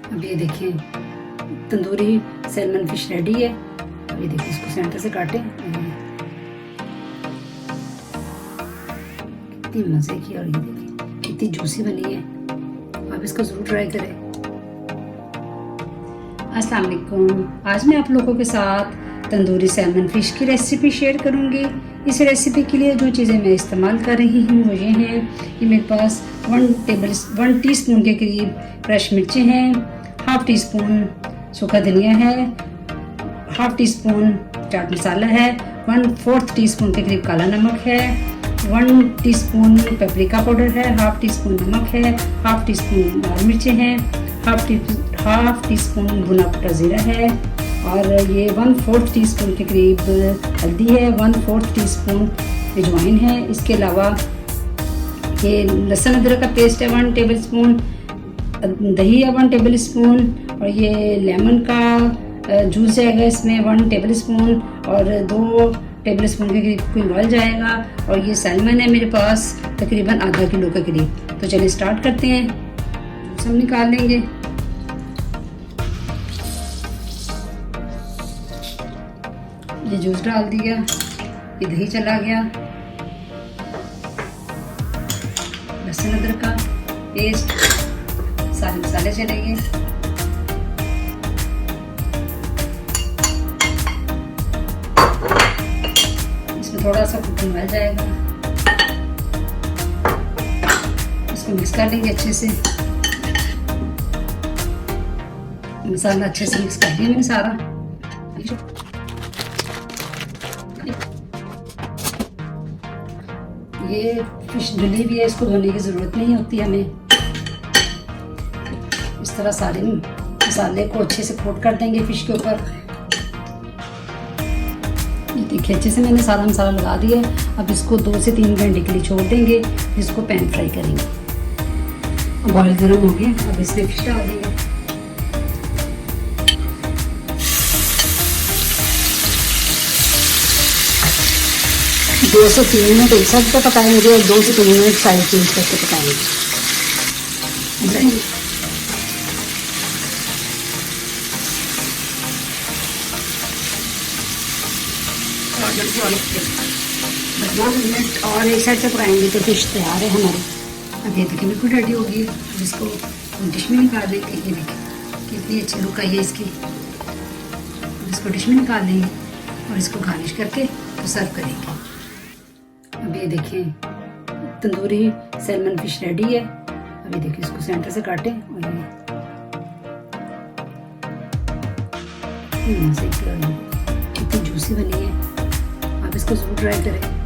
अब ये देखिए तंदूरी सैल्मन फिश रेडी है। अब ये देखिए इसको सेंटर से काटें। कितनी मज़े की और ये देखिए कितनी जूसी बनी है। आप इसको ज़रूर ट्राई करें। अस्सलाम वालेकुम। आज मैं आप लोगों के साथ तंदूरी सैल्मन फ़िश की रेसिपी शेयर करूंगी। इस रेसिपी के लिए जो चीज़ें मैं इस्तेमाल कर रही हूँ वो ये हैं। ये मेरे पास 1 टीस्पून के करीब फ्रेश मिर्चें हैं, हाफ टी स्पून सूखा धनिया है, half tea spoon chaat masala है, 1/4 टीस्पून के करीब काला नमक है, 1 टीस्पून पेपरिका पाउडर है, हाफ टी स्पून नमक है, हाफ टी स्पून लाल मिर्चें हैं, हाफ टी स्पून भुना कुटा ज़ीरा है और ये 1/4 टीस्पून के करीब हल्दी है, 1/4 टीस्पून अजवाइन है। इसके अलावा ये लहसुन अदरक का पेस्ट है 1 टेबलस्पून, दही है 1 टेबलस्पून और ये लेमन का जूस जाएगा इसमें 1 टेबलस्पून और 2 टेबलस्पून के करीब कुकिंग ऑयल जाएगा। और ये सैल्मन है मेरे पास तकरीबन आधा किलो के करीब। तो चलिए स्टार्ट करते हैं। जूस हम निकाल लेंगे। ये जूस डाल दिया, ये दही चला गया, लहसुन अदरक का पेस्ट, सारे मसाले चले गए। इसमें थोड़ा सा कुकिंग ऑयल जाएगा। इसको मिक्स कर लेंगे अच्छे से। मसाला अच्छे से मिक्स कर दिया मैंने सारा। ये फिश धुली भी है, इसको धोने की ज़रूरत नहीं होती हमें। इस तरह सारे मसाले को अच्छे से कोट कर देंगे फिश के ऊपर। ये देखिए अच्छे से मैंने सारा मसाला लगा दिया। अब इसको 2 से 3 घंटे के लिए छोड़ देंगे, इसको पैन फ्राई करेंगे। अब ऑयल गर्म हो गया, अब इसमें फिश डाल देंगे। दो से 3 मिनट एक साइड पर पकाएंगे और 2 से 3 मिनट साइड चेंज करके पकाएंगे। और 2 मिनट और एक साइड से पकाएंगे तो फिश तैयार है हमारी। अब ये देखिए बिल्कुल रेडी हो गई है। अब इसको डिश में निकाल देंगे। ये देखिए कितनी अच्छी लुक आई है इसकी। इसको डिश में निकाल देंगे और इसको गार्निश करके तो सर्व करेंगे। अब ये देखें तंदूरी सैल्मन फिश रेडी है। अब ये देखिए इसको सेंटर से काटें और ये कितनी जूसी बनी है। आप इसको ज़रूर ट्राई करें।